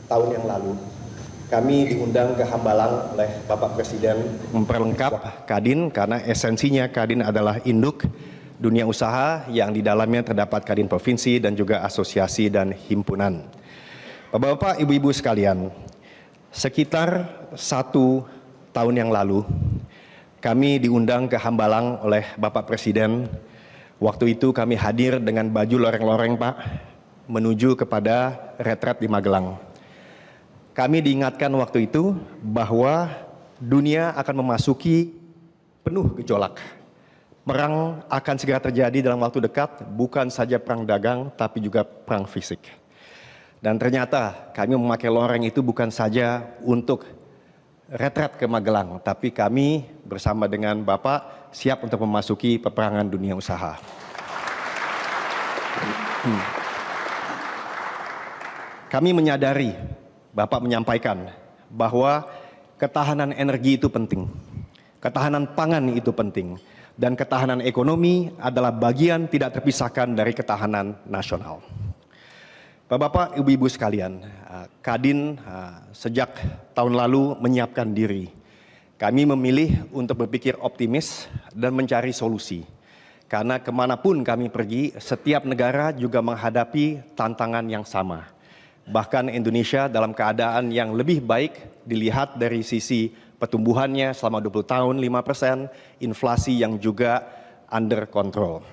tahun yang lalu, kami diundang ke Hambalang oleh Bapak Presiden memperlengkap Kadin karena esensinya Kadin adalah induk dunia usaha yang di dalamnya terdapat Kadin Provinsi dan juga asosiasi dan himpunan. Bapak-bapak, ibu-ibu sekalian, sekitar 1 tahun yang lalu kami diundang ke Hambalang oleh Bapak Presiden. Waktu itu kami hadir dengan baju loreng-loreng, Pak, menuju kepada retret di Magelang. Kami diingatkan waktu itu bahwa dunia akan memasuki penuh gejolak. Perang akan segera terjadi dalam waktu dekat, bukan saja perang dagang, tapi juga perang fisik. Dan ternyata kami memakai loreng itu bukan saja untuk retret ke Magelang, tapi kami bersama dengan Bapak siap untuk memasuki peperangan dunia usaha. Kami menyadari, Bapak menyampaikan bahwa ketahanan energi itu penting, ketahanan pangan itu penting, dan ketahanan ekonomi adalah bagian tidak terpisahkan dari ketahanan nasional. Bapak-bapak, ibu-ibu sekalian, Kadin sejak tahun lalu menyiapkan diri. Kami memilih untuk berpikir optimis dan mencari solusi. Karena kemanapun kami pergi, setiap negara juga menghadapi tantangan yang sama. Bahkan Indonesia dalam keadaan yang lebih baik dilihat dari sisi pertumbuhannya selama 20 tahun 5%, inflasi yang juga under control.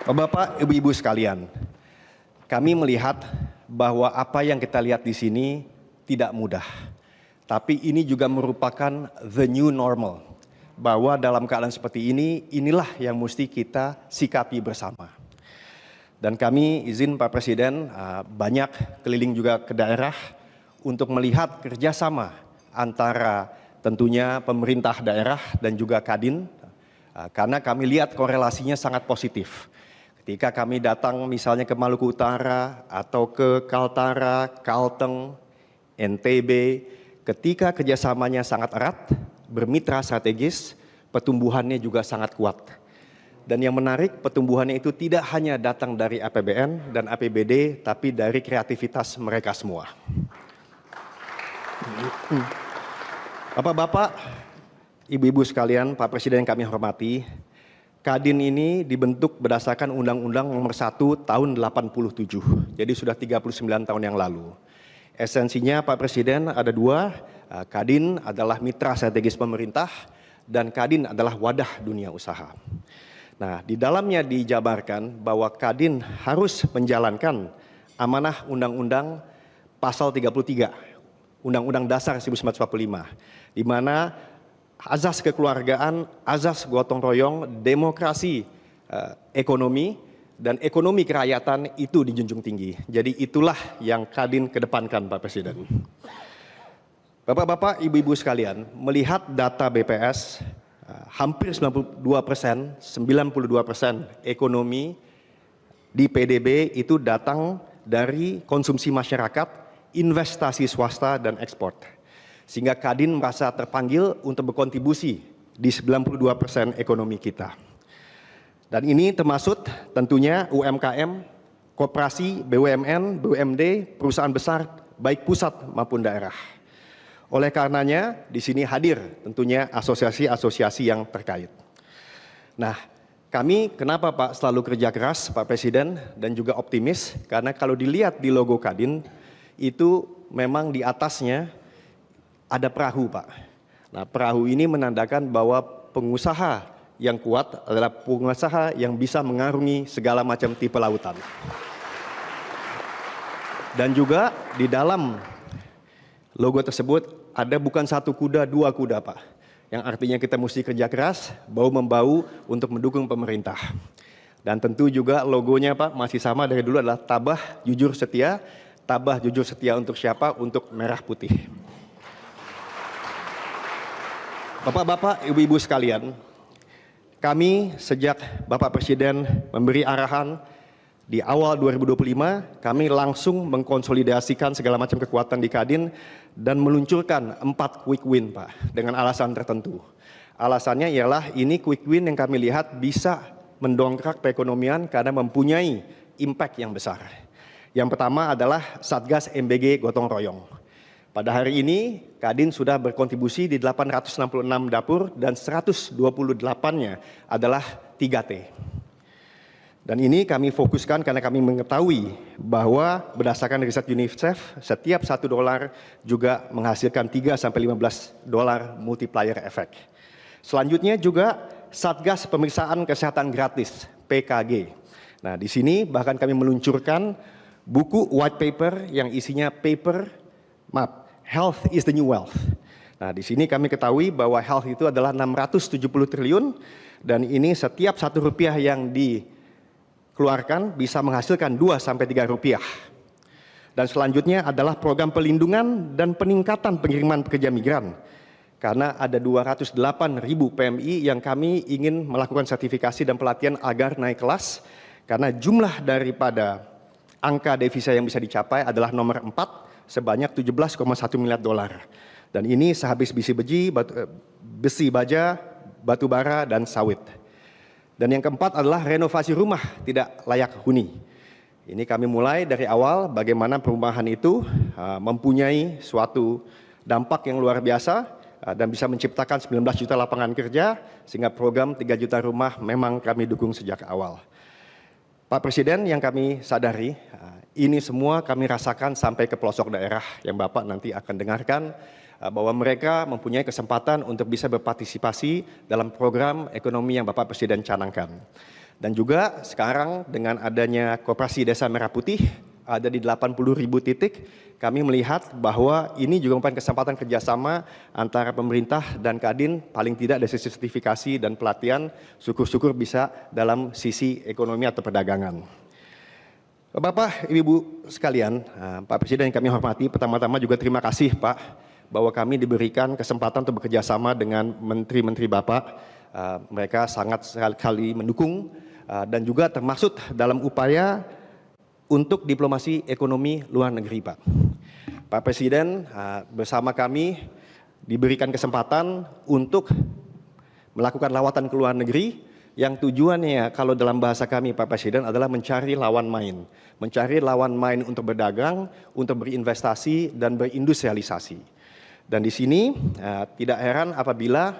Bapak, ibu-ibu sekalian, kami melihat bahwa apa yang kita lihat di sini tidak mudah. Tapi ini juga merupakan the new normal. Bahwa dalam keadaan seperti ini, inilah yang mesti kita sikapi bersama. Dan kami izin Pak Presiden banyak keliling juga ke daerah untuk melihat kerjasama antara tentunya pemerintah daerah dan juga Kadin. Karena kami lihat korelasinya sangat positif. Ketika kami datang misalnya ke Maluku Utara atau ke Kaltara, Kalteng, NTB, ketika kerjasamanya sangat erat, bermitra strategis, pertumbuhannya juga sangat kuat. Dan yang menarik, pertumbuhannya itu tidak hanya datang dari APBN dan APBD, tapi dari kreativitas mereka semua. Bapak-bapak, ibu-ibu sekalian, Pak Presiden yang kami hormati, Kadin ini dibentuk berdasarkan Undang-Undang Nomor 1 Tahun 87, jadi sudah 39 tahun yang lalu. Esensinya Pak Presiden ada 2, Kadin adalah mitra strategis pemerintah dan Kadin adalah wadah dunia usaha. Nah, di dalamnya dijabarkan bahwa Kadin harus menjalankan amanah Undang-Undang Pasal 33, Undang-Undang Dasar 1945, di mana azas kekeluargaan, azas gotong royong, demokrasi ekonomi, dan ekonomi kerakyatan itu dijunjung tinggi. Jadi itulah yang Kadin kedepankan, Pak Presiden. Bapak-bapak, ibu-ibu sekalian, melihat data BPS, hampir 92% ekonomi di PDB itu datang dari konsumsi masyarakat, investasi swasta, dan ekspor. Sehingga Kadin merasa terpanggil untuk berkontribusi di 92% ekonomi kita. Dan ini termasuk tentunya UMKM, koperasi, BUMN, BUMD, perusahaan besar, baik pusat maupun daerah. Oleh karenanya, di sini hadir tentunya asosiasi-asosiasi yang terkait. Nah, kami kenapa Pak selalu kerja keras, Pak Presiden, dan juga optimis, karena kalau dilihat di logo Kadin, itu memang di atasnya ada perahu, Pak. Nah, perahu ini menandakan bahwa pengusaha yang kuat adalah pengusaha yang bisa mengarungi segala macam tipe lautan. Dan juga di dalam logo tersebut ada bukan 1 kuda, 2 kuda, Pak. Yang artinya kita mesti kerja keras, bahu-membahu untuk mendukung pemerintah. Dan tentu juga logonya, Pak, masih sama dari dulu adalah tabah, jujur, setia. Tabah, jujur, setia untuk siapa? Untuk merah putih. Bapak-bapak, ibu-ibu sekalian, kami sejak Bapak Presiden memberi arahan di awal 2025, kami langsung mengkonsolidasikan segala macam kekuatan di Kadin dan meluncurkan 4 quick win, Pak, dengan alasan tertentu. Alasannya ialah ini quick win yang kami lihat bisa mendongkrak perekonomian karena mempunyai impact yang besar. Yang pertama adalah Satgas MBG Gotong Royong. Pada hari ini, Kadin sudah berkontribusi di 866 dapur dan 128-nya adalah 3T. Dan ini kami fokuskan karena kami mengetahui bahwa berdasarkan riset UNICEF, setiap $1 juga menghasilkan 3–15 dolar multiplier effect. Selanjutnya juga Satgas Pemeriksaan Kesehatan Gratis, PKG. Nah, di sini bahkan kami meluncurkan buku white paper yang isinya Health is the New Wealth. Nah, di sini kami ketahui bahwa health itu adalah 670 triliun dan ini setiap Rp1 yang dikeluarkan bisa menghasilkan 2–3 rupiah. Dan selanjutnya adalah program pelindungan dan peningkatan pengiriman pekerja migran. Karena ada 208.000 PMI yang kami ingin melakukan sertifikasi dan pelatihan agar naik kelas. Karena jumlah daripada angka devisa yang bisa dicapai adalah nomor 4 sebanyak 17,1 miliar dolar. Dan ini sehabis besi baja, batu bara, dan sawit. Dan yang keempat adalah renovasi rumah tidak layak huni. Ini kami mulai dari awal bagaimana perumahan itu mempunyai suatu dampak yang luar biasa dan bisa menciptakan 19 juta lapangan kerja, sehingga program 3 juta rumah memang kami dukung sejak awal. Pak Presiden, yang kami sadari, ini semua kami rasakan sampai ke pelosok daerah yang Bapak nanti akan dengarkan, bahwa mereka mempunyai kesempatan untuk bisa berpartisipasi dalam program ekonomi yang Bapak Presiden canangkan. Dan juga sekarang dengan adanya Koperasi Desa Merah Putih, ada di 80.000 titik, kami melihat bahwa ini juga merupakan kesempatan kerjasama antara pemerintah dan Kadin, paling tidak dari sisi sertifikasi dan pelatihan, syukur-syukur bisa dalam sisi ekonomi atau perdagangan. Bapak, Ibu sekalian, Pak Presiden yang kami hormati, pertama-tama juga terima kasih Pak, bahwa kami diberikan kesempatan untuk bekerja sama dengan menteri-menteri Bapak. Mereka sangat sekali mendukung dan juga termasuk dalam upaya untuk diplomasi ekonomi luar negeri, Pak. Pak Presiden bersama kami diberikan kesempatan untuk melakukan lawatan ke luar negeri yang tujuannya kalau dalam bahasa kami Pak Presiden adalah mencari lawan main. Mencari lawan main untuk berdagang, untuk berinvestasi dan berindustrialisasi. Dan di sini tidak heran apabila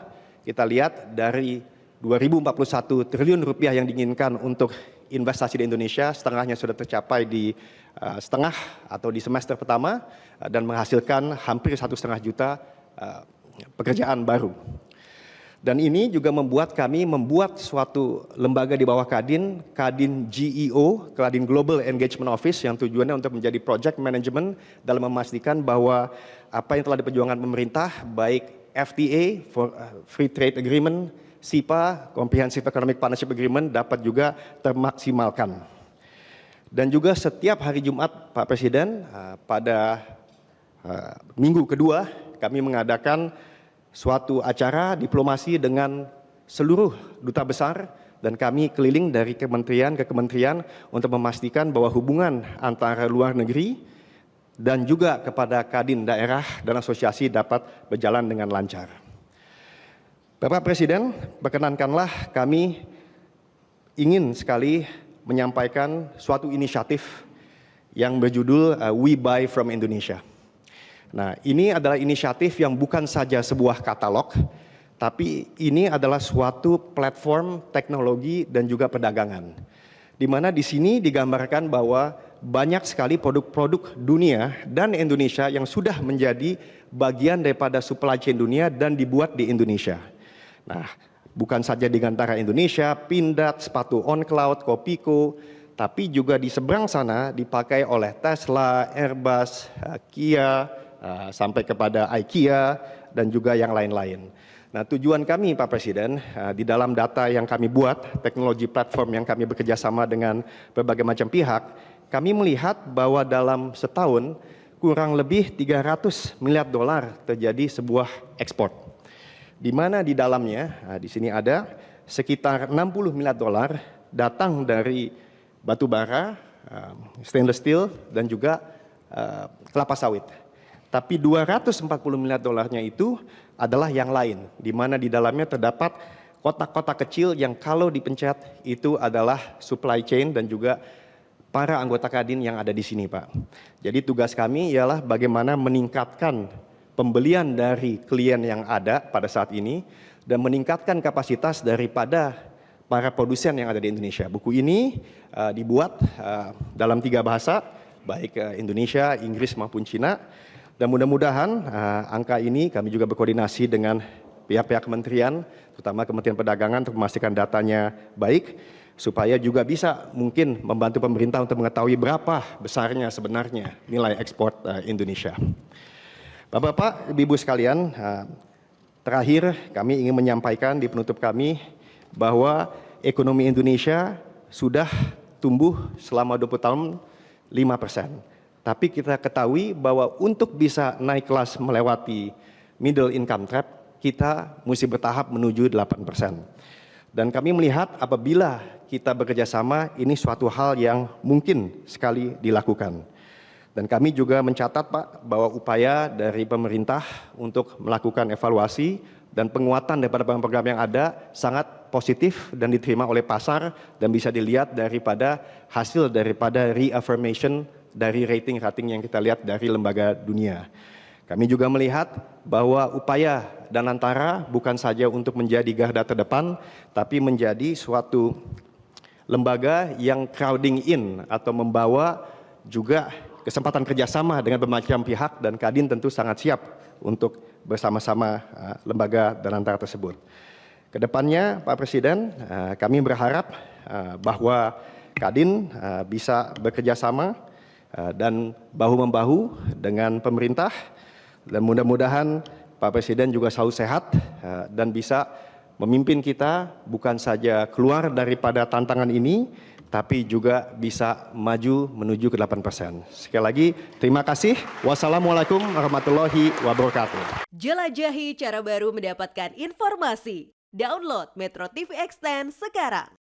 kita lihat dari 2041 triliun rupiah yang diinginkan untuk investasi di Indonesia, setengahnya sudah tercapai di setengah atau di semester pertama dan menghasilkan hampir 1,5 juta pekerjaan baru. Dan ini juga membuat kami membuat suatu lembaga di bawah Kadin, Kadin GEO, Kadin Global Engagement Office, yang tujuannya untuk menjadi project management dalam memastikan bahwa apa yang telah diperjuangkan pemerintah, baik FTA, Free Trade Agreement, SIPA, Comprehensive Economic Partnership Agreement, dapat juga termaksimalkan. Dan juga setiap hari Jumat, Pak Presiden, pada minggu kedua, kami mengadakan suatu acara diplomasi dengan seluruh duta besar dan kami keliling dari kementerian ke kementerian untuk memastikan bahwa hubungan antara luar negeri dan juga kepada Kadin daerah dan asosiasi dapat berjalan dengan lancar. Bapak Presiden, perkenankanlah kami ingin sekali menyampaikan suatu inisiatif yang berjudul We Buy From Indonesia. Nah, ini adalah inisiatif yang bukan saja sebuah katalog, tapi ini adalah suatu platform teknologi dan juga perdagangan. Di mana di sini digambarkan bahwa banyak sekali produk-produk dunia dan Indonesia yang sudah menjadi bagian daripada supply chain dunia dan dibuat di Indonesia. Nah, bukan saja di antara Indonesia, Pindad, sepatu On Cloud, Kopiko, tapi juga di seberang sana dipakai oleh Tesla, Airbus, Kia, sampai kepada IKEA dan juga yang lain-lain. Nah, tujuan kami Pak Presiden di dalam data yang kami buat, teknologi platform yang kami bekerja sama dengan berbagai macam pihak, kami melihat bahwa dalam setahun kurang lebih 300 miliar dolar terjadi sebuah ekspor. Di mana di dalamnya, di sini ada sekitar 60 miliar dolar datang dari batu bara, stainless steel dan juga kelapa sawit. Tapi 240 miliar dolarnya itu adalah yang lain, di mana di dalamnya terdapat kotak-kotak kecil yang kalau dipencet itu adalah supply chain dan juga para anggota Kadin yang ada di sini, Pak. Jadi tugas kami ialah bagaimana meningkatkan pembelian dari klien yang ada pada saat ini dan meningkatkan kapasitas daripada para produsen yang ada di Indonesia. Buku ini dibuat dalam 3 bahasa, baik Indonesia, Inggris maupun Cina. Dan mudah-mudahan angka ini kami juga berkoordinasi dengan pihak-pihak kementerian, terutama Kementerian Perdagangan untuk memastikan datanya baik, supaya juga bisa mungkin membantu pemerintah untuk mengetahui berapa besarnya sebenarnya nilai ekspor Indonesia. Bapak-bapak, ibu-ibu sekalian, terakhir kami ingin menyampaikan di penutup kami bahwa ekonomi Indonesia sudah tumbuh selama 20 tahun 5%. Tapi kita ketahui bahwa untuk bisa naik kelas melewati middle income trap, kita mesti bertahap menuju 8%. Dan kami melihat apabila kita bekerja sama, ini suatu hal yang mungkin sekali dilakukan. Dan kami juga mencatat, Pak, bahwa upaya dari pemerintah untuk melakukan evaluasi dan penguatan daripada program-program yang ada sangat positif dan diterima oleh pasar dan bisa dilihat daripada hasil daripada reaffirmation dari rating-rating yang kita lihat dari lembaga dunia. Kami juga melihat bahwa upaya Danantara bukan saja untuk menjadi garda terdepan, tapi menjadi suatu lembaga yang crowding in atau membawa juga kesempatan kerjasama dengan bermacam pihak, dan Kadin tentu sangat siap untuk bersama-sama lembaga Danantara tersebut. Kedepannya Pak Presiden, kami berharap bahwa Kadin bisa bekerja sama dan bahu-membahu dengan pemerintah, dan mudah-mudahan Pak Presiden juga selalu sehat dan bisa memimpin kita bukan saja keluar daripada tantangan ini, tapi juga bisa maju menuju ke 8%. Sekali lagi, terima kasih. Wassalamualaikum warahmatullahi wabarakatuh. Jelajahi cara baru mendapatkan informasi. Download Metro TV Extend sekarang.